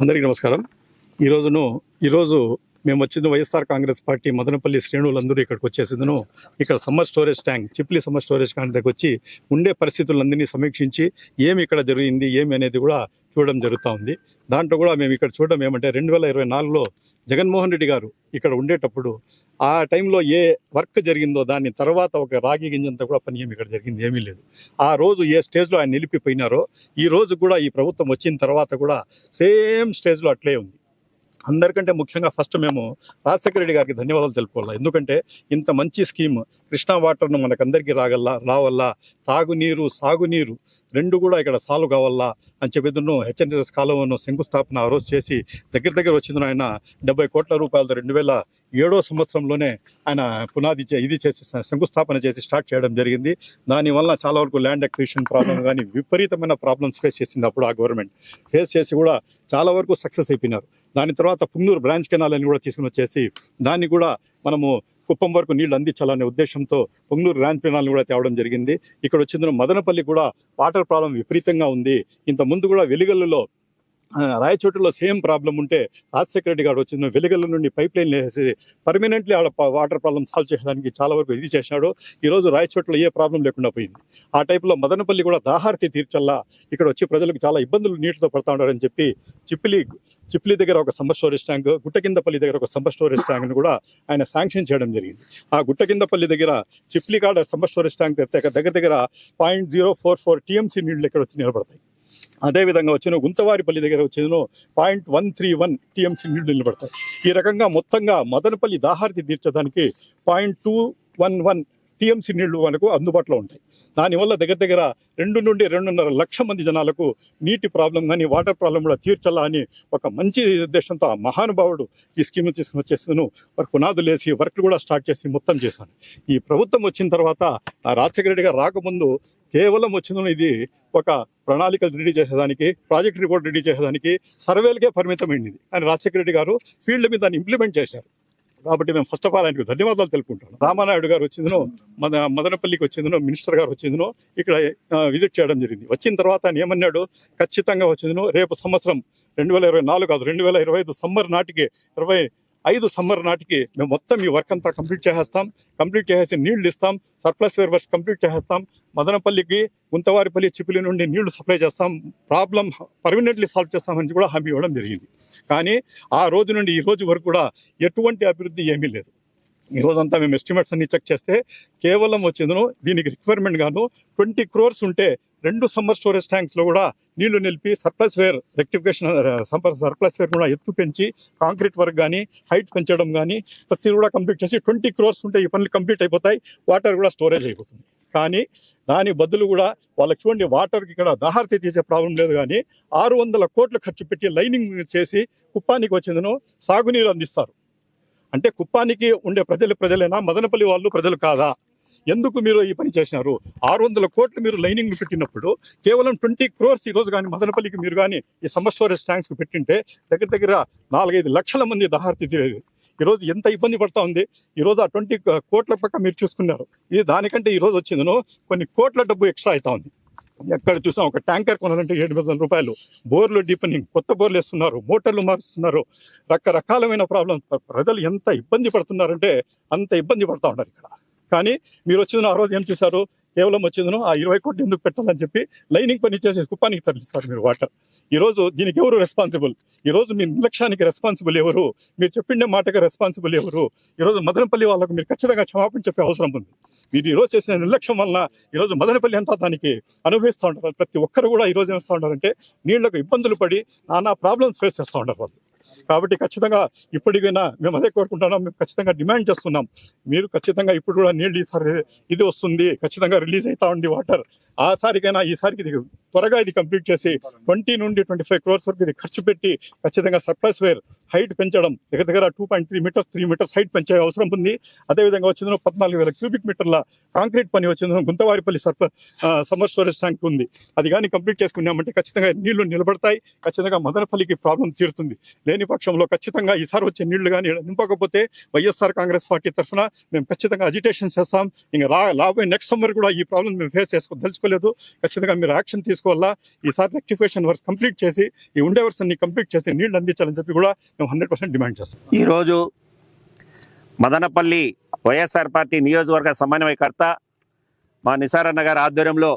అందరికీ నమస్కారం. ఈరోజు మేము వచ్చింది వైఎస్ఆర్ కాంగ్రెస్ పార్టీ మదనపల్లి శ్రేణులందరూ ఇక్కడికి వచ్చేసిందను. ఇక్కడ summer storage tank, Chipli summer storage tank దగ్గర వచ్చి ఉండే పరిస్థితులందరినీ సమీక్షించి ఏమి ఇక్కడ జరిగింది ఏమి అనేది కూడా చూడడం జరుగుతూ ఉంది. దాంట్లో కూడా మేము ఇక్కడ చూడడం ఏమంటే 2024లో జగన్మోహన్ రెడ్డి గారు ఇక్కడ ఉండేటప్పుడు ఆ టైంలో ఏ వర్క్ జరిగిందో దాని తర్వాత ఒక రాగి గింజంతా కూడా పని ఏమి ఇక్కడ జరిగింది ఏమీ లేదు. ఆ రోజు ఏ స్టేజ్లో ఆయన నిలిపిపోయినారో ఈ రోజు కూడా ఈ ప్రభుత్వం వచ్చిన తర్వాత కూడా సేమ్ స్టేజ్లో అట్లే ఉంది. అందరికంటే ముఖ్యంగా ఫస్ట్ మేము రాజశేఖర రెడ్డి గారికి ధన్యవాదాలు తెలుపుకోవాలి. ఎందుకంటే ఇంత మంచి స్కీమ్ కృష్ణా వాటర్ను మనకందరికీ రావల్లా తాగునీరు సాగునీరు రెండు కూడా ఇక్కడ సాల్వ్ కావాలా అని చెప్పేదను హెచ్ఎన్ఎస్ కాలువను శంకుస్థాపన ఆ రోజు చేసి దగ్గర వచ్చింది. ఆయన 70 కోట్ల రూపాయలతో 2007వ సంవత్సరంలోనే ఆయన పునాది ఇది చేసి శంకుస్థాపన చేసి స్టార్ట్ చేయడం జరిగింది. దానివల్ల చాలా వరకు ల్యాండ్ అక్విజిషన్ ప్రాబ్లం కానీ విపరీతమైన ప్రాబ్లమ్స్ ఫేస్ చేసింది అప్పుడు ఆ గవర్నమెంట్. ఫేస్ చేసి కూడా చాలా వరకు సక్సెస్ అయిపోయినారు. దాని తర్వాత పుంగనూరు బ్రాంచ్ కెనాల్ అని కూడా తీసుకుని వచ్చేసి దాన్ని కూడా మనము కుప్పం వరకు నీళ్లు అందించాలనే ఉద్దేశంతో పుంగనూరు బ్రాంచ్ కెనాల్ని కూడా తేవడం జరిగింది. ఇక్కడ వచ్చింది మదనపల్లి కూడా వాటర్ ప్రాబ్లం విపరీతంగా ఉంది. ఇంత ముందు కూడా వెలిగల్లులో రాయచోటులో సేమ్ ప్రాబ్లం ఉంటే రాజశేఖర రెడ్డి గారు వచ్చింది వెలిగల్ల నుండి పైప్ లైన్ వేసి పర్మనెంట్లీ ఆడ వాటర్ ప్రాబ్లం సాల్వ్ చేయడానికి చాలా వరకు ఇది చేసినాడు. ఈరోజు రాయచోటులో ఏ ప్రాబ్లం లేకుండా పోయింది. ఆ టైప్లో మదనపల్లి కూడా దాహార్తి తీర్చల్లా ఇక్కడ వచ్చి ప్రజలకు చాలా ఇబ్బందులు నీటితో పడతా ఉన్నారని చెప్పి చిప్లి దగ్గర ఒక సమ్మర్ స్టోరేజ్ ట్యాంక్, గుట్టకిందపల్లి దగ్గర ఒక సమ్మర్ స్టోరేజ్ ట్యాంక్ను కూడా ఆయన శాంక్షన్ చేయడం జరిగింది. ఆ గుట్టకిందపల్లి దగ్గర చిప్లి కాడ సమ్మర్ స్టోరేజ్ ట్యాంక్ దగ్గర 0.044 టీఎంసీ నీళ్లు ఇక్కడ వచ్చి నిలబడతాయి. అదేవిధంగా వచ్చిన గుంతవారిపల్లి దగ్గర వచ్చిన 0.131 టీఎంసీ నీళ్లు నిలబడతాయి. ఈ రకంగా మొత్తంగా మదనపల్లి దాహార్తి తీర్చడానికి 0.211 టీఎంసీ నీళ్లు మనకు అందుబాటులో ఉంటాయి. దానివల్ల దగ్గర 2 నుండి 2.5 లక్షల మంది జనాలకు నీటి ప్రాబ్లం కానీ వాటర్ ప్రాబ్లం కూడా తీర్చాలా అని ఒక మంచి ఉద్దేశంతో ఆ మహానుభావుడు ఈ స్కీమ్ తీసుకుని వచ్చేసాను. వారు పునాదులు వేసి వర్క్ కూడా స్టార్ట్ చేసి మొత్తం చేశాను. ఈ ప్రభుత్వం వచ్చిన తర్వాత రాజశేఖర రెడ్డి గారు రాకముందు కేవలం వచ్చిన ఇది ఒక ప్రణాళికలు రెడీ చేసేదానికి, ప్రాజెక్ట్ రిపోర్ట్ రెడీ చేసేదానికి, సర్వేలకే పరిమితమైంది. అని రాజశేఖర రెడ్డి గారు ఫీల్డ్ మీద దాన్ని ఇంప్లిమెంట్ చేశారు. కాబట్టి మేము ఫస్ట్ ఆఫ్ ఆల్ ఆయనకు ధన్యవాదాలు తెలుపుకుంటాను. రామానాయుడు గారు వచ్చిందనో మదనపల్లికి వచ్చిందనో మినిస్టర్ గారు వచ్చిందనో ఇక్కడ విజిట్ చేయడం జరిగింది. వచ్చిన తర్వాత ఆయన ఏమన్నాడు, ఖచ్చితంగా వచ్చిందనో రేపు సంవత్సరం 2024 కాదు 2025 సమ్మర్ నాటికి 25 సమ్మర్ నాటికి మేము మొత్తం ఈ వర్క్ అంతా కంప్లీట్ చేసేసి నీళ్లు ఇస్తాం, సర్ప్లస్ వేర్ వర్క్స్ కంప్లీట్ చేసేస్తాం, మదనపల్లికి గుంతవారిపల్లి చిప్లి నుండి నీళ్లు సప్లై చేస్తాం, ప్రాబ్లం పర్మనెంట్లీ సాల్వ్ చేస్తామని కూడా హామీ ఇవ్వడం జరిగింది. కానీ ఆ రోజు నుండి ఈ రోజు వరకు కూడా ఎటువంటి అభివృద్ధి ఏమీ లేదు. ఈ రోజంతా మేము ఎస్టిమేట్స్ అన్ని చెక్ చేస్తే కేవలం వచ్చిందను దీనికి రిక్వైర్మెంట్ గాను 20 crores ఉంటే 2 సమ్మర్ స్టోరేజ్ ట్యాంక్స్లో కూడా నీళ్లు నిలిపి surplus weir rectification surplus weir కూడా ఎత్తు పెంచి కాంక్రీట్ వర్క్ కానీ హైట్ పెంచడం కానీ ప్రతి కూడా కంప్లీట్ చేసి 20 crores ఉంటే ఈ పనులు కంప్లీట్ అయిపోతాయి, వాటర్ కూడా స్టోరేజ్ అయిపోతుంది. కానీ దాని బదులు కూడా వాళ్ళకి చూడండి వాటర్కి ఇక్కడ దాహార్తి తీసే ప్రాబ్లం లేదు. కానీ 600 కోట్లు ఖర్చు పెట్టి లైనింగ్ చేసి కుప్పానికి వచ్చిందను సాగునీరు అందిస్తారు. అంటే కుప్పానికి ఉండే ప్రజలేనా, మదనపల్లి వాళ్ళు ప్రజలు కాదా? ఎందుకు మీరు ఈ పని చేసినారు? 600 కోట్లు మీరు లైనింగ్ పెట్టినప్పుడు కేవలం 20 crores ఈ రోజు కానీ మదనపల్లికి మీరు కానీ ఈ సమ్మర్ స్టోరేజ్ ట్యాంక్స్ పెట్టింటే దగ్గర 4-5 లక్షల మంది దాహార్తి తీరేది. ఈరోజు ఎంత ఇబ్బంది పడతా ఉంది. ఈరోజు ఆ 20 కోట్ల పక్క మీరు చూసుకున్నారు. ఇది దానికంటే ఈరోజు వచ్చిందనో కొన్ని కోట్ల డబ్బు ఎక్స్ట్రా అవుతా ఉంది. ఎక్కడ చూసినా ఒక ట్యాంకర్ కొనాలంటే 7,000 రూపాయలు, బోర్లు డీపెనింగ్, కొత్త బోర్లు వేస్తున్నారు, మోటార్లు మారుస్తున్నారు, రకరకాలమైన ప్రాబ్లమ్స్. ప్రజలు ఎంత ఇబ్బంది పడుతున్నారంటే అంత ఇబ్బంది పడుతూ ఉన్నారు ఇక్కడ. కానీ మీరు వచ్చిన ఆ రోజు ఏం చేశారు, కేవలం వచ్చిందను ఆ 20 కోట్లు ఎందుకు పెట్టాలని చెప్పి లైనింగ్ పని చేసి కుప్పానికి తరలిస్తారు మీరు వాటర్. ఈరోజు దీనికి ఎవరు రెస్పాన్సిబుల్? ఈరోజు మీ నిర్లక్ష్యానికి రెస్పాన్సిబుల్ ఎవరు? మీరు చెప్పిండే మాటగా రెస్పాన్సిబుల్ ఎవరు? ఈరోజు మదనపల్లి వాళ్ళకు మీరు ఖచ్చితంగా క్షమాపణ చెప్పే అవసరం ఉంది. మీరు ఈరోజు చేసిన నిర్లక్ష్యం వల్ల ఈరోజు మదనపల్లి అంతా దానికి అనుభవిస్తూ ఉంటారు. ప్రతి ఒక్కరు కూడా ఈరోజు ఏమిస్తూ ఉంటారంటే నీళ్లకు ఇబ్బందులు పడి నానా ప్రాబ్లమ్స్ ఫేస్ చేస్తూ ఉంటారు వాళ్ళు. కాబట్టి ఖచ్చితంగా ఇప్పటికైనా మేము అదే కోరుకుంటున్నాం, మేము ఖచ్చితంగా డిమాండ్ చేస్తున్నాం. మీరు ఖచ్చితంగా ఇప్పుడు కూడా నీళ్ళు ఈసారి ఇది వస్తుంది, ఖచ్చితంగా రిలీజ్ అవుతా ఉంది వాటర్. ఈసారికి త్వరగా ఇది కంప్లీట్ చేసి 20 నుండి 25 crores వరకు ఇది ఖర్చు పెట్టి ఖచ్చితంగా సర్ప్లస్ వేర్ హైట్ పెంచడం దగ్గర 2.3 meters 3 meters హైట్ పెంచే అవసరం ఉంది. అదేవిధంగా వచ్చిందో 14,000 cubic మీటర్ల కాంక్రీట్ పని వచ్చిందో గుంతవారిపల్లి సమ్మర్ స్టోరేజ్ ట్యాంక్ ఉంది. అది కానీ కంప్లీట్ చేసుకున్నామంటే ఖచ్చితంగా నీళ్లు నిలబడతాయి, ఖచ్చితంగా మదనపల్లికి ప్రాబ్లం తీరుతుంది. లేని పక్షంలో ఖచ్చితంగా ఈసారి వచ్చే నీళ్లు కానీ నింపకపోతే వైఎస్ఆర్ కాంగ్రెస్ పార్టీ తరఫున మేము ఖచ్చితంగా అజిటేషన్ చేస్తాం. ఇంకా రాబోయే నెక్స్ట్ సమ్మర్ కూడా ఈ ప్రాబ్లం మేము ఫేస్ తెలుసుకోలేదు. ఖచ్చితంగా మీరు యాక్షన్ తీసుకుని చేసుకోవాలా, ఈసారి రెక్టిఫికేషన్ వర్క్స్ కంప్లీట్ చేసి ఈ ఉండే వర్క్స్ అన్ని కంప్లీట్ చేసి నీళ్లు అందించాలని చెప్పి కూడా మేము 100% డిమాండ్ చేస్తాం. ఈరోజు మదనపల్లి వైఎస్ఆర్ పార్టీ నియోజకవర్గ సమన్వయకర్త మా నిసారన్న గారి ఆధ్వర్యంలో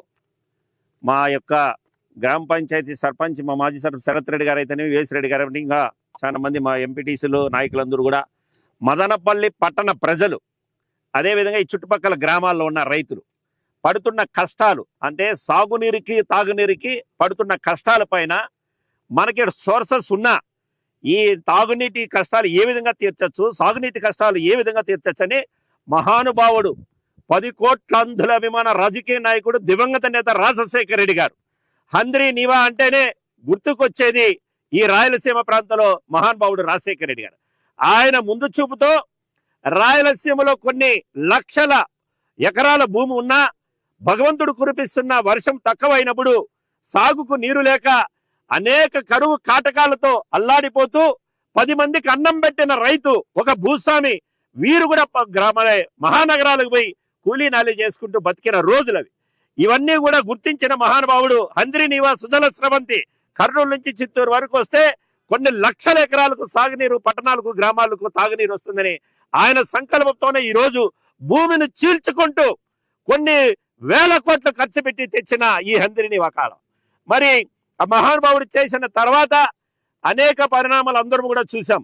మా యొక్క గ్రామ పంచాయతీ సర్పంచ్ మా మాజీ సర్పంచ్ శరత్ రెడ్డి గారు అయితేనే, వేసి రెడ్డి గారు అయితే ఇంకా చాలా మంది మా ఎంపీటీసీలు నాయకులందరూ కూడా మదనపల్లి పట్టణ ప్రజలు అదేవిధంగా ఈ చుట్టుపక్కల గ్రామాల్లో ఉన్న రైతులు పడుతున్న కష్టాలు, అంటే సాగునీరుకి తాగునీరుకి పడుతున్న కష్టాల పైన మనకి సోర్సెస్ ఉన్న ఈ తాగునీటి కష్టాలు ఏ విధంగా తీర్చచ్చు, సాగునీటి కష్టాలు ఏ విధంగా తీర్చచ్చు అని మహానుభావుడు 10 కోట్ల అంధుల అభిమాన రాజకీయ నాయకుడు దివంగత నేత రాజశేఖర రెడ్డి గారు హంద్రీ నీవా అంటేనే గుర్తుకొచ్చేది ఈ రాయలసీమ ప్రాంతంలో మహానుభావుడు రాజశేఖర రెడ్డి గారు. ఆయన ముందు చూపుతో రాయలసీమలో కొన్ని లక్షల ఎకరాల భూమి ఉన్నా భగవంతుడు కురిపిస్తున్న వర్షం తక్కువైనప్పుడు సాగుకు నీరు లేక అనేక కరువు కాటకాలతో అల్లాడిపోతూ 10 మందికి అన్నం పెట్టిన రైతు ఒక భూస్వామి వీరు కూడా మహానగరాలకు పోయి కూలీ నాలి చేసుకుంటూ బతికిన రోజులవి. ఇవన్నీ కూడా గుర్తించిన మహానుభావుడు హంద్రీ నీవా సుజల స్రవంతి కర్నూలు నుంచి చిత్తూరు వరకు వస్తే కొన్ని లక్షల ఎకరాలకు సాగునీరు, పట్టణాలకు గ్రామాలకు తాగునీరు వస్తుందని ఆయన సంకల్పంతోనే ఈరోజు భూమిని చీల్చుకుంటూ కొన్ని వేల కోట్లు ఖర్చు పెట్టి తెచ్చిన ఈ హంద్రీ నీవా కాలం. మరి ఆ మహానుభావుడు చేసిన తర్వాత అనేక పరిణామాలు అందరూ కూడా చూసాం.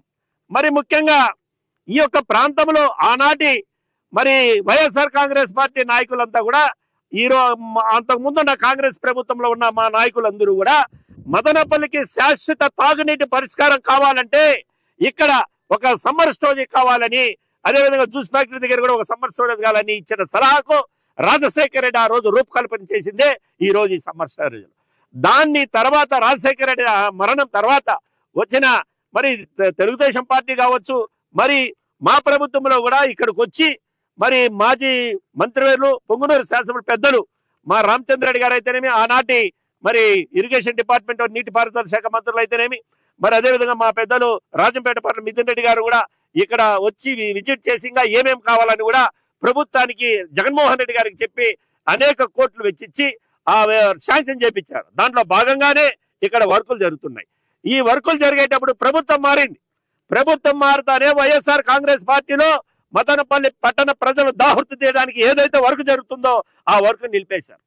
మరి ముఖ్యంగా ఈ యొక్క ప్రాంతంలో ఆనాటి మరి వైఎస్ఆర్ కాంగ్రెస్ పార్టీ నాయకులంతా కూడా అంతకుముందున్న కాంగ్రెస్ ప్రభుత్వంలో ఉన్న మా నాయకులందరూ కూడా మదనపల్లికి శాశ్వత తాగునీటి పరిష్కారం కావాలంటే ఇక్కడ ఒక సమ్మర్ స్టోరేజ్ కావాలని, అదేవిధంగా జ్యూస్ ఫ్యాక్టరీ దగ్గర కూడా ఒక సమ్మర్ స్టోరేజ్ కావాలని ఇచ్చిన సలహాకు రాజశేఖర రెడ్డి ఆ రోజు రూపకల్పన చేసిందే ఈ రోజు ఈ సమ్మర్ స్టోరేజ్. దాన్ని తర్వాత రాజశేఖర రెడ్డి మరణం తర్వాత వచ్చిన మరి తెలుగుదేశం పార్టీ కావచ్చు, మరి మా ప్రభుత్వంలో కూడా ఇక్కడికి వచ్చి మరి మాజీ మంత్రివర్యులు పొంగునూరు శాసనసభ పెద్దలు మా రామచంద్రరెడ్డి గారు అయితేనేమి, ఆనాటి మరి ఇరిగేషన్ డిపార్ట్మెంట్ నీటిపారుదల శాఖ మంత్రులు అయితేనేమి, మరి అదేవిధంగా మా పెద్దలు రాజంపేట పార్టీ మిథున్ రెడ్డి గారు కూడా ఇక్కడ వచ్చి విజిట్ చేసి ఇంకా ఏమేమి కావాలని కూడా ప్రభుత్వానికి జగన్మోహన్ రెడ్డి గారికి చెప్పి అనేక కోట్లు వెచ్చిచ్చి ఆ శాంక్షన్ చేపించారు. దాంట్లో భాగంగానే ఇక్కడ వర్కులు జరుగుతున్నాయి. ఈ వర్కులు జరిగేటప్పుడు ప్రభుత్వం మారింది. ప్రభుత్వం మారుతానే వైఎస్ఆర్ కాంగ్రెస్ పార్టీలో మదనపల్లి పట్టణ ప్రజలు దాహృతి తీయడానికి ఏదైతే వర్క్ జరుగుతుందో ఆ వర్క్ నిలిపేశారు.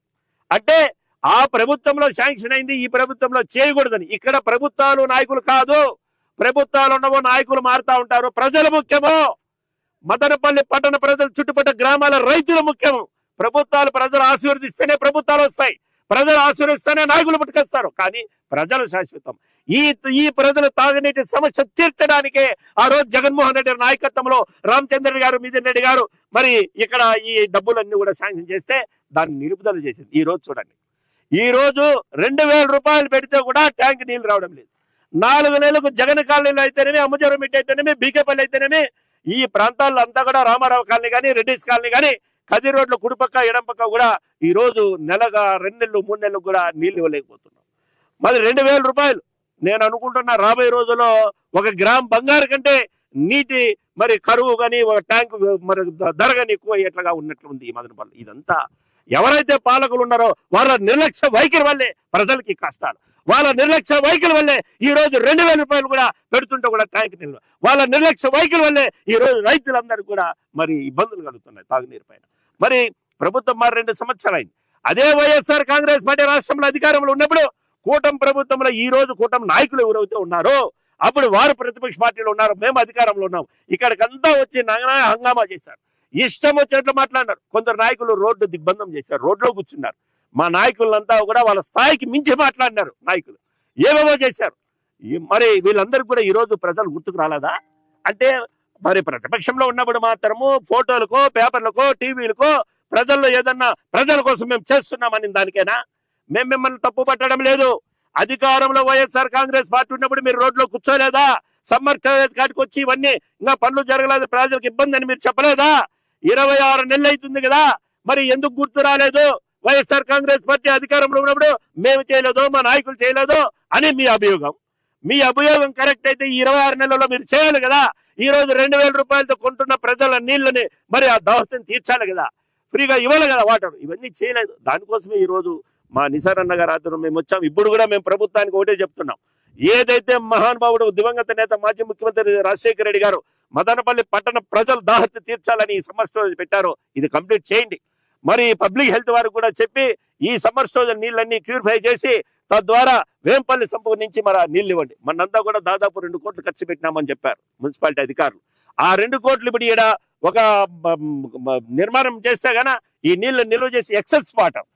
అంటే ఆ ప్రభుత్వంలో శాంక్షన్ అయింది, ఈ ప్రభుత్వంలో చేయకూడదని. ఇక్కడ ప్రభుత్వాలు నాయకులు కాదు, ప్రభుత్వాలు ఉన్నవో నాయకులు మారుతా ఉంటారు. ప్రజలు ముఖ్యము. మదనపల్లి పట్టణ ప్రజలు, చుట్టుపక్కల గ్రామాల రైతులు ముఖ్యము. ప్రజలు ఆశీర్వదిస్తేనే ప్రభుత్వాలు వస్తాయి, ప్రజలు ఆశీర్వదిస్తేనే నాయకులు పుట్టుకొస్తారు. కానీ ప్రజలు శాశ్వతం. ఈ ప్రజల తాగునీటి సమస్య తీర్చడానికే ఆ రోజు జగన్మోహన్ రెడ్డి నాయకత్వంలో రామచంద్ర గారు, మిథున్ రెడ్డి గారు మరి ఇక్కడ ఈ డబ్బులన్నీ కూడా శాంక్షన్ చేస్తే దాన్ని నిలుపుదల చేసింది. ఈ రోజు చూడండి, ఈ రోజు 2000 రూపాయలు పెడితే కూడా ట్యాంక్ నీళ్లు రావడం లేదు. 4 నెలలకు జగన్ కాలనీలు అయితేనేమి, అమ్మజరమిట్ అయితేనేమి, బీకేపల్లి అయితేనేమి, ఈ ప్రాంతాల్లో అంతా కూడా రామారావు కాలనీ కానీ, రెడ్డిస్ కాలనీ కానీ, కది రోడ్ల కుడిపక్క ఎడంపక్క కూడా ఈ రోజు నెలగా 2 నెలలు 3 నెలలకు కూడా నీళ్లు ఇవ్వలేకపోతున్నాం. మరి 2000 రూపాయలు నేను అనుకుంటున్నా రాబోయే రోజుల్లో 1 గ్రామ్ బంగారు కంటే నీటి మరి కరువు కానీ ఒక ట్యాంక్ మరి ధర కానీ ఎక్కువ అయ్యేట్లుగా ఉన్నట్లు ఉంది ఈ మదనపల్లి. ఇదంతా ఎవరైతే పాలకులు ఉన్నారో వాళ్ళ నిర్లక్ష్య వైఖరి వల్లే ప్రజలకి కష్టాలు. వాళ్ళ నిర్లక్ష్య వైఖరి వల్లే ఈ రోజు 2000 రూపాయలు కూడా పెడుతుంటే కూడా ట్యాంక్ నీళ్ళు, వాళ్ళ నిర్లక్ష్య వైఖరి వల్లే ఈ రోజు రైతులందరూ కూడా మరి ఇబ్బందులు కలుగుతున్నాయి తాగునీరు పైన. మరి ప్రభుత్వం మరి 2 సంవత్సరాలు అయింది. అదే వైఎస్ఆర్ కాంగ్రెస్ పార్టీ రాష్ట్రంలో అధికారంలో ఉన్నప్పుడు కూటమి ప్రభుత్వంలో ఈ రోజు కూటమి నాయకులు ఎవరైతే ఉన్నారో అప్పుడు వారు ప్రతిపక్ష పార్టీలో ఉన్నారు, మేము అధికారంలో ఉన్నాం. ఇక్కడికంతా వచ్చి హంగామా చేశారు, ఇష్టం వచ్చినట్లు మాట్లాడినారు. కొందరు నాయకులు రోడ్డు దిగ్బంధం చేశారు, రోడ్లో కూర్చున్నారు. మా నాయకులంతా కూడా వాళ్ళ స్థాయికి మించి మాట్లాడినారు. నాయకులు ఏమేమో చేశారు. మరి వీళ్ళందరికీ కూడా ఈ రోజు ప్రజలు గుర్తుకు రాలేదా? అంటే మరి ప్రతిపక్షంలో ఉన్నప్పుడు మాత్రము ఫోటోలకో, పేపర్లకో, టీవీలకో ప్రజల్లో ఏదన్నా ప్రజల కోసం మేము చేస్తున్నామని దానికైనా మేము మిమ్మల్ని తప్పు పట్టడం లేదు. అధికారంలో వైఎస్ఆర్ కాంగ్రెస్ పార్టీ ఉన్నప్పుడు మీరు రోడ్లో కూర్చోలేదా? సమ్మర్ కాడికి వచ్చి ఇవన్నీ ఇంకా పనులు జరగలేదు, ప్రజలకు ఇబ్బంది అని మీరు చెప్పలేదా? 26 నెలలు అవుతుంది కదా, మరి ఎందుకు గుర్తు రాలేదు? వైఎస్ఆర్ కాంగ్రెస్ పార్టీ అధికారంలో ఉన్నప్పుడు మేము చేయలేదు, మా నాయకులు చేయలేదు అని మీ అభియోగం. మీ అభియోగం కరెక్ట్ అయితే ఈ 26 నెలల్లో మీరు చేయాలి కదా. ఈ రోజు 2000 రూపాయలతో కొంటున్న ప్రజల నీళ్ళని మరి ఆ దౌత్యం తీర్చాలి కదా, ఫ్రీగా ఇవ్వాలి కదా వాటర్. ఇవన్నీ చేయలేదు. దానికోసమే ఈ రోజు మా నిసార్ అన్న గారు ఆధ్వర్యంలో మేము వచ్చాం. ఇప్పుడు కూడా మేము ప్రభుత్వానికి ఒకటే చెప్తున్నాం, ఏదైతే మహానుభావుడు దివంగత నేత మాజీ ముఖ్యమంత్రి రాజశేఖర రెడ్డి గారు మదనపల్లి పట్టణ ప్రజలు దాహత తీర్చాలని ఈ సమ్మర్ స్టోరేజ్ పెట్టారో ఇది కంప్లీట్ చేయండి. మరి పబ్లిక్ హెల్త్ వారికి కూడా చెప్పి ఈ సమ్మర్ స్టోరేజ్ నీళ్ళన్నీ ప్యూరిఫై చేసి తద్వారా వేంపల్లి సంపద నుంచి మరి నీళ్ళు ఇవ్వండి. మనంతా కూడా దాదాపు 2 కోట్లు ఖర్చు పెట్టినామని చెప్పారు మున్సిపాలిటీ అధికారులు. ఆ 2 కోట్లు ఇప్పుడు ఈడ ఒక నిర్మాణం చేస్తే గన ఈ నీళ్లు నిల్వ చేసి ఎక్సెస్ వాటర్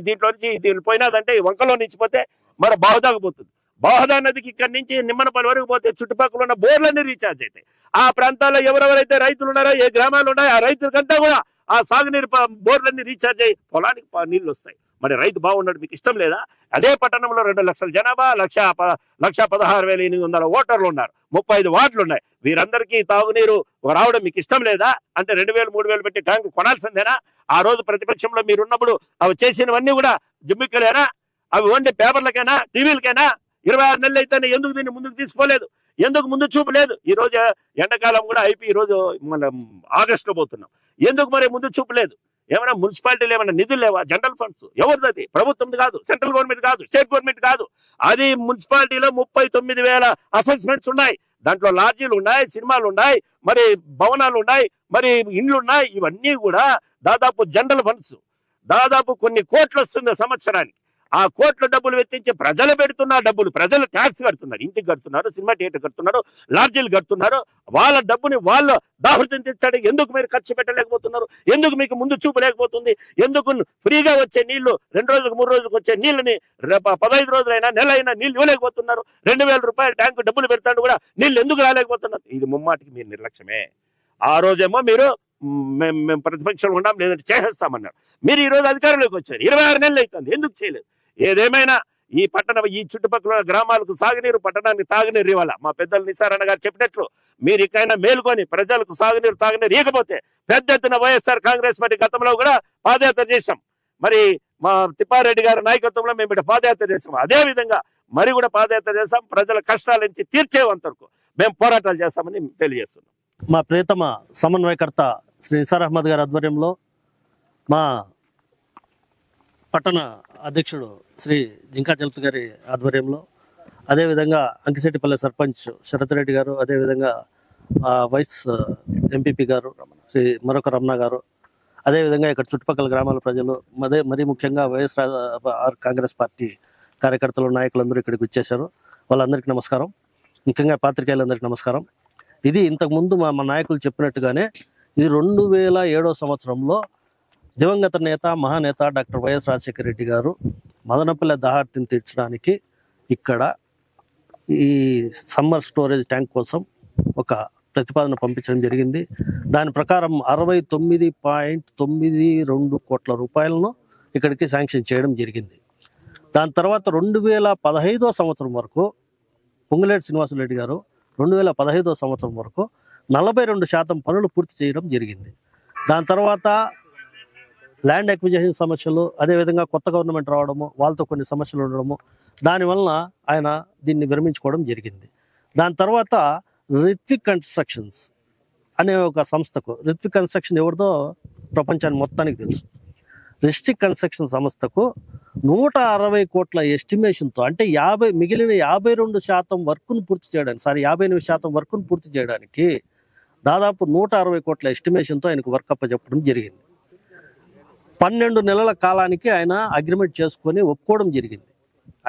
దీంట్లో నుంచి దీని పోయినదంటే ఈ వంకలో నుంచి పోతే మరి బాహుదాకు పోతుంది. బాహుదా నదికి ఇక్కడి నుంచి నిమ్మనపల్లి వరకు పోతే చుట్టుపక్కల ఉన్న బోర్లన్నీ రీఛార్జ్ అవుతాయి. ఆ ప్రాంతాల్లో ఎవరెవరైతే రైతులు ఉన్నారో, ఏ గ్రామాలు ఉన్నాయో ఆ రైతులకంతా కూడా ఆ సాగునీరు బోర్లన్నీ రీఛార్జ్ అయ్యి పొలానికి నీళ్లు వస్తాయి. మరి రైతు బాగున్నాడు, మీకు ఇష్టం లేదా? అదే పట్టణంలో 2 లక్షల జనాభా, 1,16,800 ఓటర్లు ఉన్నారు, 35 వార్డులు ఉన్నాయి. వీరందరికీ తాగునీరు రావడం మీకు ఇష్టం లేదా? అంటే 2,000 3,000 పెట్టి ట్యాంకు కొనాల్సిందేనా? ఆ రోజు ప్రతిపక్షంలో మీరున్నప్పుడు అవి చేసినవన్నీ కూడా జిమ్మిక్కలేనా? అవి ఓన్లీ పేపర్లకైనా, టీవీలకైనా? 26 నెలలు అయితేనే ఎందుకు దీన్ని ముందుకు తీసుకోలేదు? ఎందుకు ముందు చూపు లేదు? ఈ రోజు ఎండాకాలం కూడా అయిపోయి ఈ రోజు మనం ఆగస్టులో పోతున్నాం. ఎందుకు మరి ముందు చూపు లేదు? ఏమైనా మున్సిపాలిటీలు ఏమైనా నిధులు లేవా? జనరల్ ఫండ్స్ ఎవరిది? ప్రభుత్వం కాదు, సెంట్రల్ గవర్నమెంట్ కాదు, స్టేట్ గవర్నమెంట్ కాదు. అది మున్సిపాలిటీలో 39,000 అసెస్మెంట్స్ ఉన్నాయి. దాంట్లో లాడ్జీలు ఉన్నాయి, సినిమాలు ఉన్నాయి, మరి భవనాలు ఉన్నాయి, మరి ఇండ్లు ఉన్నాయి. ఇవన్నీ కూడా దాదాపు జనరల్ ఫండ్స్. దాదాపు కొన్ని కోట్లు వస్తుంది సంవత్సరానికి. ఆ కోట్ల డబ్బులు వెచ్చించి ప్రజలు పెడుతున్న డబ్బులు, ప్రజలు ట్యాక్స్ కడుతున్నారు, ఇంటికి కడుతున్నారు, సినిమా థియేటర్ కడుతున్నారు, లాడ్జీలు కడుతున్నారు. వాళ్ళ డబ్బుని వాళ్ళు దాహృతం తెచ్చడానికి ఎందుకు మీరు ఖర్చు పెట్టలేకపోతున్నారు? ఎందుకు మీకు ముందు చూపు లేకపోతుంది? ఎందుకు ఫ్రీగా వచ్చే నీళ్లు 2 రోజులకు 3 రోజులకు వచ్చే నీళ్ళని 15 రోజులైనా నెల అయినా నీళ్ళు ఇవ్వలేకపోతున్నారు? 2,000 రూపాయలు ట్యాంకు డబ్బులు పెడతాడు కూడా నీళ్ళు ఎందుకు రాలేకపోతున్నారు? ఇది ముమ్మాటికి మీరు నిర్లక్ష్యమే. ఆ రోజేమో మీరు మేము ప్రతిపక్షంలో ఉన్నాం, లేదంటే చేసేస్తామన్నారు. మీరు ఈ రోజు అధికారంలోకి వచ్చారు, 26 నెలలు అవుతుంది, ఎందుకు చేయలేదు? ఏదేమైనా ఈ చుట్టుపక్కల గ్రామాలకు సాగునీరు, పట్టణానికి తాగునీరు ఇవ్వాల. మా పెద్దలు నిసార్ అన్న గారు చెప్పినట్లు మీరు ఇకైనా మేలుకొని ప్రజలకు తాగునీరు ఇవ్వకపోతే పెద్ద ఎత్తున వైఎస్ఆర్ కాంగ్రెస్ పార్టీ గతంలో కూడా పాదయాత్ర చేశాం. మరి మా తిప్పారెడ్డి గారి నాయకత్వంలో మేము ఇక్కడ పాదయాత్ర చేసాం. అదే విధంగా మరి కూడా పాదయాత్ర చేస్తాం. ప్రజల కష్టాల నుంచి తీర్చేంతవరకు మేము పోరాటాలు చేస్తామని తెలియజేస్తున్నాం. మా ప్రియతమ సమన్వయకర్త శ్రీ నిసార్ అహ్మద్ గారి ఆధ్వర్యంలో, మా పట్టణ అధ్యక్షుడు శ్రీ జింకా చలపతి గారి ఆధ్వర్యంలో, అదేవిధంగా అంకిశెట్టిపల్లె సర్పంచ్ శరత్ రెడ్డి గారు, అదేవిధంగా వైస్ ఎంపీపీ గారు శ్రీ మరొక రమణ గారు, అదేవిధంగా ఇక్కడ చుట్టుపక్కల గ్రామాల ప్రజలు, మరీ ముఖ్యంగా వైఎస్ఆర్ కాంగ్రెస్ పార్టీ కార్యకర్తలు, నాయకులందరూ ఇక్కడికి వచ్చేశారు. వాళ్ళందరికీ నమస్కారం. ముఖ్యంగా పాత్రికేయులందరికీ నమస్కారం. ఇది ఇంతకుముందు మా నాయకులు చెప్పినట్టుగానే ఇది 2007 సంవత్సరంలో దివంగత నేత, మహానేత డాక్టర్ వైఎస్ రాజశేఖర రెడ్డి గారు మదనపల్లె దాహార్తిని తీర్చడానికి ఇక్కడ ఈ సమ్మర్ స్టోరేజ్ ట్యాంక్ కోసం ఒక ప్రతిపాదన పంపించడం జరిగింది. దాని ప్రకారం 69.92 కోట్ల రూపాయలను ఇక్కడికి శాంక్షన్ చేయడం జరిగింది. దాని తర్వాత 2015 సంవత్సరం వరకు పొంగులేటి శ్రీనివాసరెడ్డి గారు 2015 సంవత్సరం వరకు 42% పనులు పూర్తి చేయడం జరిగింది. దాని తర్వాత ల్యాండ్ అక్విజిషన్ సమస్యలు, అదేవిధంగా కొత్త గవర్నమెంట్ రావడము, వాళ్ళతో కొన్ని సమస్యలు ఉండడము, దానివల్ల ఆయన దీన్ని విరమించుకోవడం జరిగింది. దాని తర్వాత రిత్విక్ కన్స్ట్రక్షన్స్ అనే ఒక సంస్థకు, రిత్విక్ కన్స్ట్రక్షన్ ఎవరిదో ప్రపంచానికి మొత్తానికి తెలుసు, రిస్ట్రిక్ కన్స్ట్రక్షన్ సంస్థకు 160 కోట్ల ఎస్టిమేషన్తో, అంటే మిగిలిన 52% వర్క్ను పూర్తి చేయడానికి, 58% వర్క్ను పూర్తి చేయడానికి దాదాపు 160 కోట్ల ఎస్టిమేషన్తో ఆయనకు వర్క్ అప్పచెప్పడం జరిగింది. 12 నెలల కాలానికి ఆయన అగ్రిమెంట్ చేసుకొని ఒప్పుకోవడం జరిగింది.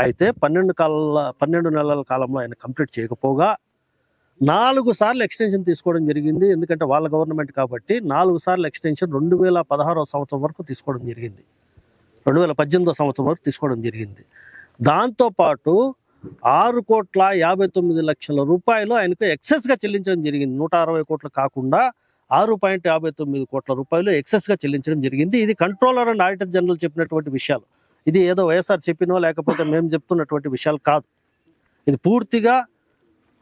అయితే 12 నెలల కాలంలో ఆయన కంప్లీట్ చేయకపోగా 4 సార్లు ఎక్స్టెన్షన్ తీసుకోవడం జరిగింది. ఎందుకంటే వాళ్ళ గవర్నమెంట్ కాబట్టి 4 సార్లు ఎక్స్టెన్షన్ 2016 సంవత్సరం వరకు తీసుకోవడం జరిగింది, 2018 సంవత్సరం వరకు తీసుకోవడం జరిగింది. దాంతోపాటు 6,59,00,000 రూపాయలు ఆయనకు ఎక్సెస్గా చెల్లించడం జరిగింది. 160 కోట్లు కాకుండా 6.59 కోట్ల రూపాయలు ఎక్సెస్గా చెల్లించడం జరిగింది. ఇది కంట్రోలర్ అండ్ ఆడిటర్ జనరల్ చెప్పినటువంటి విషయాలు. ఇది ఏదో వైఎస్ఆర్ చెప్పినో లేకపోతే మేము చెప్తున్నటువంటి విషయాలు కాదు. ఇది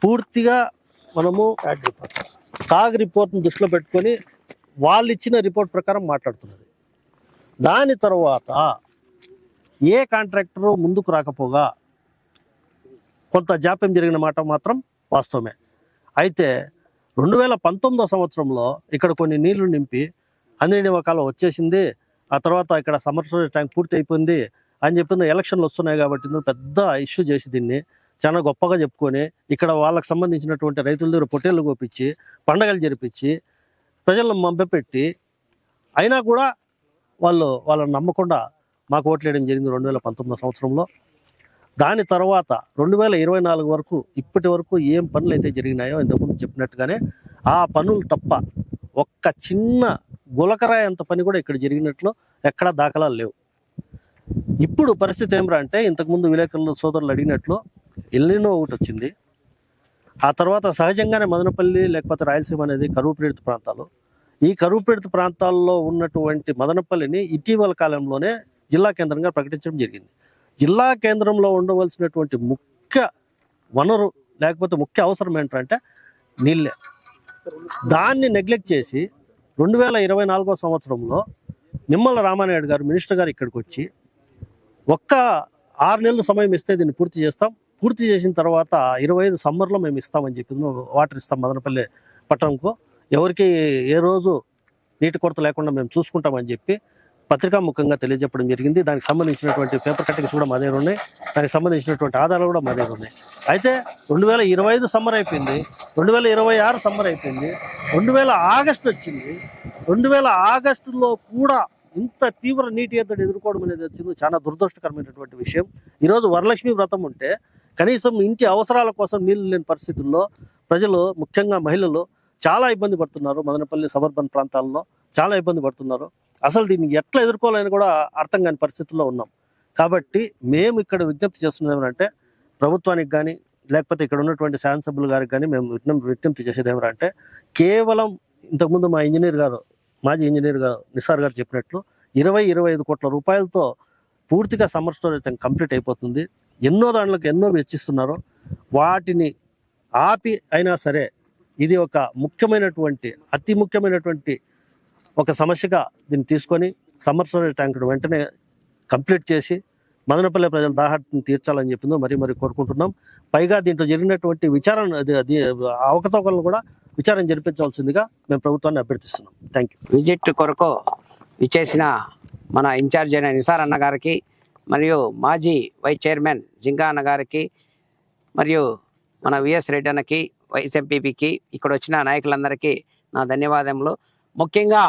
పూర్తిగా మనము సాగ్ రిపోర్ట్ని దృష్టిలో పెట్టుకొని వాళ్ళు ఇచ్చిన రిపోర్ట్ ప్రకారం మాట్లాడుతున్నది. దాని తర్వాత ఏ కాంట్రాక్టరు ముందుకు రాకపోగా కొంత జాప్యం జరిగిన మాట మాత్రం వాస్తవమే. అయితే 2019 సంవత్సరంలో ఇక్కడ కొన్ని నీళ్లు నింపి అందరినీ కాలం వచ్చేసింది, ఆ తర్వాత ఇక్కడ సమ్మర్ స్టోరేజ్ ట్యాంక్ పూర్తి అయిపోయింది అని చెప్పిన ఎలక్షన్లు వస్తున్నాయి కాబట్టి ఇందులో పెద్ద ఇష్యూ చేసి దీన్ని చాలా గొప్పగా చెప్పుకొని ఇక్కడ వాళ్ళకి సంబంధించినటువంటి రైతుల దగ్గర పొట్టేళ్ళు కోపించి పండగలు జరిపించి ప్రజలను మభ్యపెట్టి అయినా కూడా వాళ్ళని నమ్మకుండా మాకు ఓట్లేయడం జరిగింది 2019 సంవత్సరంలో. దాని తర్వాత 2024 వరకు ఇప్పటి వరకు ఏం పనులు అయితే జరిగినాయో ఇంతకుముందు చెప్పినట్టుగానే ఆ పనులు తప్ప ఒక్క చిన్న గులకరాయి అంత పని కూడా ఇక్కడ జరిగినట్లు ఎక్కడా దాఖలాలు లేవు. ఇప్పుడు పరిస్థితి ఏమిరా అంటే ఇంతకుముందు విలేకరులు సోదరులు అడిగినట్లు ఎల్నినో ఒకటి వచ్చింది. ఆ తర్వాత సహజంగానే మదనపల్లి లేకపోతే రాయలసీమ అనేది కరువు పీడిత ప్రాంతాలు. ఈ కరువు పీడిత ప్రాంతాల్లో ఉన్నటువంటి మదనపల్లిని ఇటీవల కాలంలోనే జిల్లా కేంద్రంగా ప్రకటించడం జరిగింది. జిల్లా కేంద్రంలో ఉండవలసినటువంటి ముఖ్య వనరు లేకపోతే ముఖ్య అవసరం ఏంటంటే నీళ్ళే. దాన్ని నెగ్లెక్ట్ చేసి 2024 సంవత్సరంలో నిమ్మల రామానాయుడు గారు మినిస్టర్ గారు ఇక్కడికి వచ్చి ఒక్క 6 నెలలు సమయం ఇస్తే దీన్ని పూర్తి చేస్తాం, పూర్తి చేసిన తర్వాత 25 సమ్మర్లో మేము ఇస్తామని చెప్పి వాటర్ ఇస్తాం మదనపల్లి పట్టణంకు, ఎవరికి ఏ రోజు నీటి కొరత లేకుండా మేము చూసుకుంటామని చెప్పి పత్రికా ముఖంగా తెలియజెప్పడం జరిగింది. దానికి సంబంధించినటువంటి పేపర్ కట్టింగ్స్ కూడా మా దగ్గర ఉన్నాయి, దానికి సంబంధించినటువంటి ఆధారాలు కూడా మా దగ్గర ఉన్నాయి. అయితే 2025 సమ్మర్ అయిపోయింది, 2026 సమ్మర్ అయిపోయింది, 2000 ఆగస్టు వచ్చింది. 2000 ఆగస్టులో కూడా ఇంత తీవ్ర నీటి ఎద్దడి ఎదుర్కోవడం అనేది వచ్చింది చాలా దురదృష్టకరమైనటువంటి విషయం. ఈరోజు వరలక్ష్మి వ్రతం ఉంటే కనీసం ఇంటి అవసరాల కోసం నీళ్లు లేని పరిస్థితుల్లో ప్రజలు ముఖ్యంగా మహిళలు చాలా ఇబ్బంది పడుతున్నారు. మదనపల్లి సబర్బన్ ప్రాంతాల్లో చాలా ఇబ్బంది పడుతున్నారు. అసలు దీన్ని ఎట్లా ఎదుర్కోవాలని కూడా అర్థం కాని పరిస్థితుల్లో ఉన్నాం. కాబట్టి మేము ఇక్కడ విజ్ఞప్తి చేస్తున్నది ఏమంటే ప్రభుత్వానికి కానీ లేకపోతే ఇక్కడ ఉన్నటువంటి శాసనసభ్యులు గారికి కానీ మేము విజ్ఞప్తి చేసేది ఏమంటే కేవలం ఇంతకుముందు మా ఇంజనీర్ గారు మాజీ ఇంజనీర్ గారు నిసార్ గారు చెప్పినట్లు 20-25 కోట్ల రూపాయలతో పూర్తిగా సమ్మర్ స్టోరేజ్ కంప్లీట్ అయిపోతుంది. ఎన్నో దాంట్లకు ఎన్నో వెచ్చిస్తున్నారు. వాటిని ఆపి అయినా సరే ఇది ఒక ముఖ్యమైనటువంటి అతి ముఖ్యమైనటువంటి ఒక సమస్యగా దీన్ని తీసుకొని సమ్మర్ స్టోరేజ్ ట్యాంకును వెంటనే కంప్లీట్ చేసి మదనపల్లి ప్రజల దాహాన్ని తీర్చాలని చెప్పిందో మరీ కోరుకుంటున్నాం. పైగా దీంట్లో జరిగినటువంటి విచారణ అవకతవకలను కూడా విచారణ జరిపించవలసిందిగా మేము ప్రభుత్వాన్ని అభ్యర్థిస్తున్నాం. Thank you. విజిట్ కొరకు ఇచ్చేసిన మన ఇన్ఛార్జ్ అయిన నిసార్ అన్న గారికి మరియు మాజీ వైస్ చైర్మన్ జింగా అన్న గారికి మరియు మన విఎస్ రెడ్డి అన్నకి వైస్ ఎంపీపీకి ఇక్కడ వచ్చిన నాయకులందరికీ నా ధన్యవాదములు. ముఖ్యంగా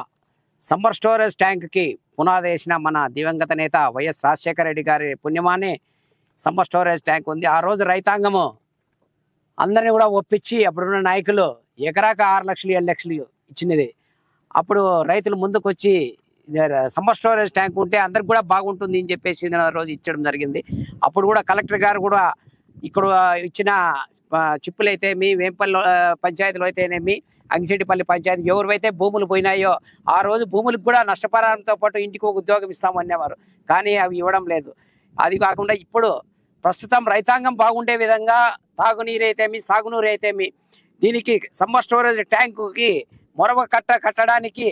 సమ్మర్ స్టోరేజ్ ట్యాంక్కి పునాది వేసిన మన దివంగత నేత వైఎస్ రాజశేఖర రెడ్డి గారి పుణ్యమానే సమ్మర్ స్టోరేజ్ ట్యాంక్ ఉంది. ఆ రోజు రైతాంగము అందరినీ కూడా ఒప్పించి అప్పుడున్న నాయకులు ఎకరాక 6 లక్షలు 7 లక్షలు ఇచ్చినది. అప్పుడు రైతులు ముందుకు వచ్చి సమ్మర్ స్టోరేజ్ ట్యాంక్ ఉంటే అందరికి కూడా బాగుంటుంది అని చెప్పేసి రోజు ఇచ్చడం జరిగింది. అప్పుడు కూడా కలెక్టర్ గారు కూడా ఇక్కడ ఇచ్చిన చిప్పులు అయితేమి వేంపల్లి పంచాయతీలు అయితేనేమి అంగిశెట్టిపల్లి పంచాయతీ ఎవరివైతే భూములు పోయినాయో ఆ రోజు భూములకు కూడా నష్టపరిహారంతో పాటు ఇంటికి ఒక ఉద్యోగం ఇస్తామనేవారు. కానీ అవి ఇవ్వడం లేదు. అది కాకుండా ఇప్పుడు ప్రస్తుతం రైతాంగం బాగుండే విధంగా తాగునీరు అయితేమి సాగునీరు అయితేమి దీనికి సమ్మర్ స్టోరేజ్ ట్యాంకుకి మొరవ కట్టడానికి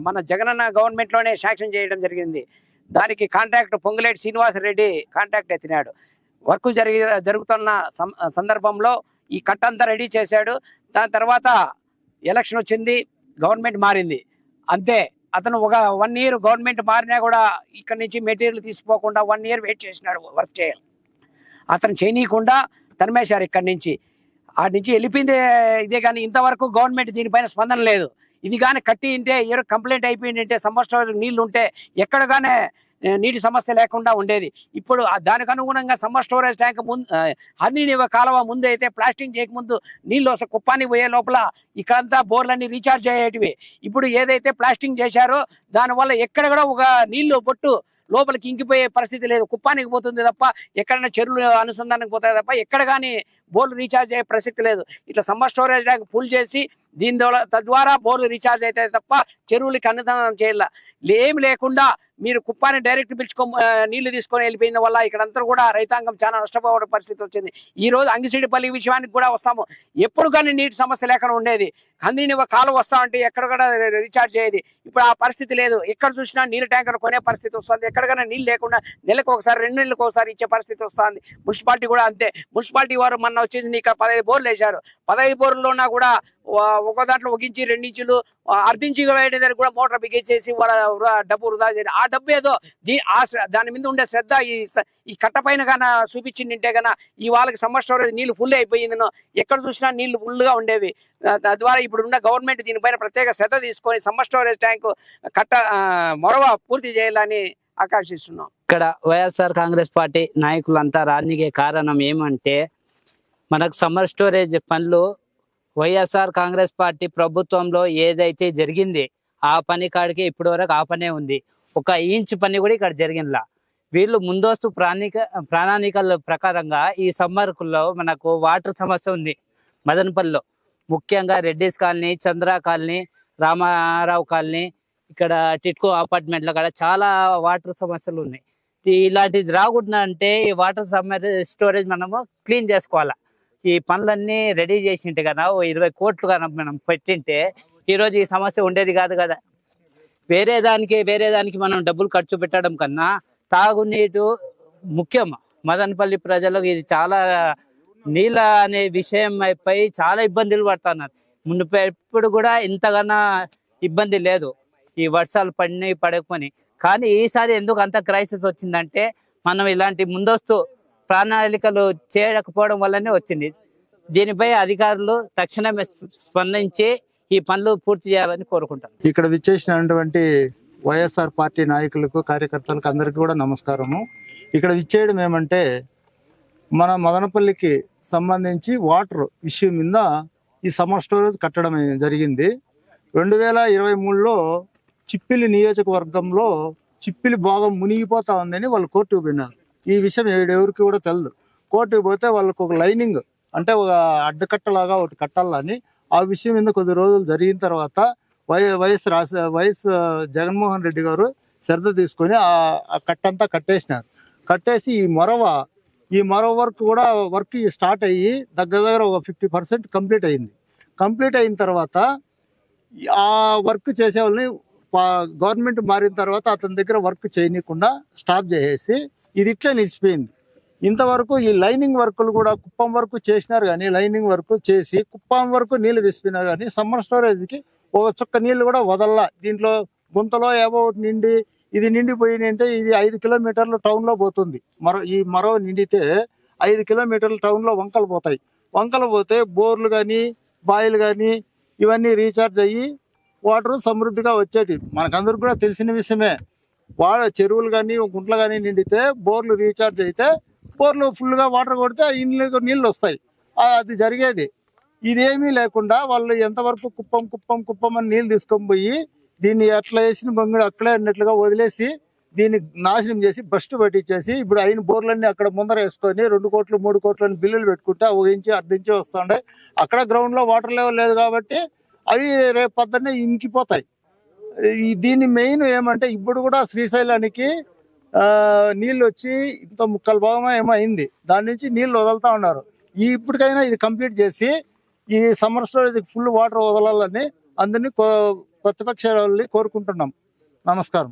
మన జగనన్న గవర్నమెంట్లోనే శాంక్షన్ చేయడం జరిగింది. దానికి కాంట్రాక్ట్ పొంగులేటి శ్రీనివాసరెడ్డి కాంట్రాక్ట్ ఎత్తినాడు. వర్క్ జరుగుతున్న సందర్భంలో ఈ కట్టంతా రెడీ చేశాడు. దాని తర్వాత ఎలక్షన్ వచ్చింది, గవర్నమెంట్ మారింది, అంతే. అతను ఒక 1 ఇయర్ గవర్నమెంట్ మారినా కూడా ఇక్కడ నుంచి మెటీరియల్ తీసుకోకుండా 1 ఇయర్ వెయిట్ చేసినాడు వర్క్ చేయాలి. అతను చేయనీయకుండా తరిమేశారు ఇక్కడి నుంచి. ఆ నుంచి వెళ్ళిపోయింది ఇదే. కానీ ఇంతవరకు గవర్నమెంట్ దీనిపైన స్పందన లేదు. ఇది కానీ కట్టి ఉంటే కంప్లైంట్ అయిపోయింది అంటే సమ్మర్ స్టోరేజ్ నీళ్లు ఉంటే ఎక్కడగానే నీటి సమస్య లేకుండా ఉండేది. ఇప్పుడు దానికి అనుగుణంగా సమ్మర్ స్టోరేజ్ ట్యాంక్ హంద్రీ కాలువ ముందు అయితే ప్లాస్టింగ్ చేయకముందు నీళ్ళు వస్తే కుప్పానికి పోయే లోపల ఇక్కడంతా బోర్లన్నీ రీఛార్జ్ అయ్యేటివి. ఇప్పుడు ఏదైతే ప్లాస్టింగ్ చేశారో దానివల్ల ఎక్కడ కూడా ఒక నీళ్లు బొట్టు లోపలికి ఇంకిపోయే పరిస్థితి లేదు. కుప్పానికి పోతుంది తప్ప ఎక్కడైనా చెరువులు అనుసంధానం పోతాయి తప్ప ఎక్కడ కానీ బోర్లు రీఛార్జ్ అయ్యే ప్రసక్తి లేదు. ఇట్లా సమ్మర్ స్టోరేజ్ ట్యాంక్ ఫుల్ చేసి దీని తద్వారా బోర్లు రీఛార్జ్ అవుతాయి తప్ప చెరువులకి అనుసంధానం చేయాల. ఏమి లేకుండా మీరు కుప్పాన్ని డైరెక్ట్ నీళ్లు తీసుకొని వెళ్ళిపోయిన వల్ల ఇక్కడంతా కూడా రైతాంగం చాలా నష్టపోయే పరిస్థితి వచ్చింది. ఈ రోజు అంగిసిడిపల్లి విషయానికి కూడా వస్తాము. ఎప్పుడు కానీ నీటి సమస్య లేకుండా ఉండేది. కందిని కాలు వస్తా ఉంటే ఎక్కడ కూడా రీఛార్జ్ అయ్యేది. ఇప్పుడు ఆ పరిస్థితి లేదు. ఎక్కడ చూసినా నీళ్ళ ట్యాంకర్ కొనే పరిస్థితి వస్తుంది. ఎక్కడికైనా నీళ్ళు లేకుండా నెలకు ఒకసారి 2 నెలలకు ఒకసారి ఇచ్చే పరిస్థితి వస్తుంది. మున్సిపాలిటీ కూడా అంతే. మున్సిపాలిటీ వారు మొన్న వచ్చేసి ఇక్కడ 15 బోర్లు వేశారు. 15 బోర్లలో కూడా ఒక దాంట్లో 1 ఇంచు 2 ఇంచులు అర్ధించి వేయడం దగ్గర కూడా మోటార్ బిగించేసి డబ్బు వృధా చేయాలి. ఆ డబ్బు ఏదో దాని మీద ఉండే శ్రద్ధ ఈ కట్ట పైన కన్నా చూపించిందంటే కన్నా ఈ వాళ్ళకి సమ్మర్ స్టోరేజ్ నీళ్లు ఫుల్ అయిపోయింది. ఎక్కడ చూసినా నీళ్లు ఫుల్గా ఉండేవి. తద్వారా ఇప్పుడున్న గవర్నమెంట్ దీనిపైన ప్రత్యేక శ్రద్ధ తీసుకొని సమ్మర్ స్టోరేజ్ ట్యాంకు మొరవ పూర్తి చేయాలని ఆకాంక్షిస్తున్నాం. ఇక్కడ వైఎస్ఆర్ కాంగ్రెస్ పార్టీ నాయకులంతా రాజకీయ కారణం ఏమంటే మనకు సమ్మర్ స్టోరేజ్ పనులు వైఎస్ఆర్ కాంగ్రెస్ పార్టీ ప్రభుత్వంలో ఏదైతే జరిగింది ఆ పని కాడికి ఇప్పటి వరకు ఆ పనే ఉంది. 1 ఇంచ్ పని కూడా ఇక్కడ జరిగినలా. వీళ్ళు ముందస్తు ప్రణాళికల ప్రకారంగా ఈ సమ్మర్లో మనకు వాటర్ సమస్య ఉంది మదనపల్లిలో. ముఖ్యంగా రెడ్డిస్ కాలనీ, చంద్ర కాలనీ, రామారావు కాలనీ, ఇక్కడ టిట్కో అపార్ట్మెంట్ల కాడ చాలా వాటర్ సమస్యలు ఉన్నాయి. ఇలాంటిది రాకుండా అంటే ఈ వాటర్ సమ్మర్ స్టోరేజ్ మనము క్లీన్ చేసుకోవాలా. ఈ పనులన్నీ రెడీ చేసింటే కదా 20 కోట్లు కనుక మనం పెట్టింటే ఈరోజు ఈ సమస్య ఉండేది కాదు కదా. వేరే దానికి మనం డబ్బులు ఖర్చు పెట్టడం కన్నా తాగునీరు ముఖ్యం. మదనపల్లి ప్రజలకు ఇది చాలా నీళ్ళ అనే విషయంపై చాలా ఇబ్బందులు పడుతున్నారు. ఎప్పుడు కూడా ఇంతకన్నా ఇబ్బంది లేదు ఈ వర్షాలు పడకపోని. కానీ ఈసారి ఎందుకు అంత క్రైసిస్ వచ్చిందంటే మనం ఇలాంటి ముందస్తు ప్రణాళికలు చేయకపోవడం వల్లనే వచ్చింది. దీనిపై అధికారులు తక్షణమే స్పందించి ఈ పనులు పూర్తి చేయాలని కోరుకుంటాను. ఇక్కడ విచ్చేసినటువంటి వైఎస్ఆర్ పార్టీ నాయకులకు, కార్యకర్తలకు అందరికీ కూడా నమస్కారము. ఇక్కడ విచ్చేయడం ఏమంటే మన మదనపల్లికి సంబంధించి వాటర్ ఇష్యూ మీద ఈ సమ్మర్ స్టోరేజ్ కట్టడం జరిగింది. 2023లో చిప్పిలి నియోజకవర్గంలో చిప్పిలి భాగం మునిగిపోతా ఉందని వాళ్ళు కోర్టుకు పోయినారు. ఈ విషయం ఎవరికి కూడా తెలియదు. కోర్టుకు పోతే వాళ్ళకు ఒక లైనింగ్ అంటే ఒక అడ్డకట్టలాగా ఒకటి కట్టాలని ఆ విషయం మీద కొద్ది రోజులు జరిగిన తర్వాత వైఎస్ జగన్మోహన్ రెడ్డి గారు శ్రద్ధ తీసుకొని ఆ కట్టంతా కట్టేసినారు. కట్టేసి ఈ మరో వర్క్ కూడా వర్క్ స్టార్ట్ అయ్యి దగ్గర ఒక 50% కంప్లీట్ అయింది. కంప్లీట్ అయిన తర్వాత ఆ వర్క్ చేసే వాళ్ళని గవర్నమెంట్ మారిన తర్వాత అతని దగ్గర వర్క్ చేయనీయకుండా స్టాప్ చేసేసి ఇది ఇట్లా నిలిచిపోయింది. ఇంతవరకు ఈ లైనింగ్ వర్కులు కూడా కుప్పం వరకు చేసినారు, కానీ లైనింగ్ వర్క్ చేసి కుప్పం వరకు నీళ్లు తీసిపోయినారు, కానీ సమ్మర్ స్టోరేజ్కి ఒక చుక్క నీళ్లు కూడా వదల్లా. దీంట్లో గుంతలో ఏవో ఇది నిండిపోయింది అంటే ఇది 5 కిలోమీటర్లు టౌన్లో పోతుంది. మరో నిండితే 5 కిలోమీటర్లు టౌన్లో వంకలు పోతాయి. వంకలు పోతే బోర్లు కానీ బాయిలు కానీ ఇవన్నీ రీఛార్జ్ అయ్యి వాటర్ సమృద్ధిగా వచ్చేటి మనకందరికి కూడా తెలిసిన విషయమే. చెరువులు కానీ గుంటలు కానీ నిండితే బోర్లు రీఛార్జ్ అయితే బోర్లు ఫుల్గా వాటర్ కొడితే నీళ్ళు వస్తాయి. అది జరిగేది. ఇదేమీ లేకుండా వాళ్ళు ఎంతవరకు కుప్పం అని నీళ్ళు తీసుకొని పోయి దీన్ని ఎట్లా వేసిన బొంగుడు అక్కడే అన్నట్లుగా వదిలేసి దీన్ని నాశనం చేసి బస్ట్ పట్టించేసి ఇప్పుడు అయిన బోర్లన్నీ అక్కడ ముందర వేసుకొని 2 కోట్లు 3 కోట్లని బిల్లులు పెట్టుకుంటే 1 ఇంచి 1/2 ఇంచి వస్తుండే. అక్కడ గ్రౌండ్లో వాటర్ లెవెల్ లేదు కాబట్టి అవి రేపు పొద్దున్నే ఇంకిపోతాయి. దీని మెయిన్ ఏమంటే ఇప్పుడు కూడా శ్రీశైలానికి నీళ్ళు వచ్చి ఇంత 3/4 భాగం ఏమో అయింది. దాని నుంచి నీళ్ళు వదులుతా ఉన్నారు. ఇప్పటికైనా ఇది కంప్లీట్ చేసి ఈ సమ్మర్ స్టోరేజ్ ఫుల్ వాటర్ వదలాలని అందరినీ ప్రతిపక్షాలని కోరుకుంటున్నాం. నమస్కారం.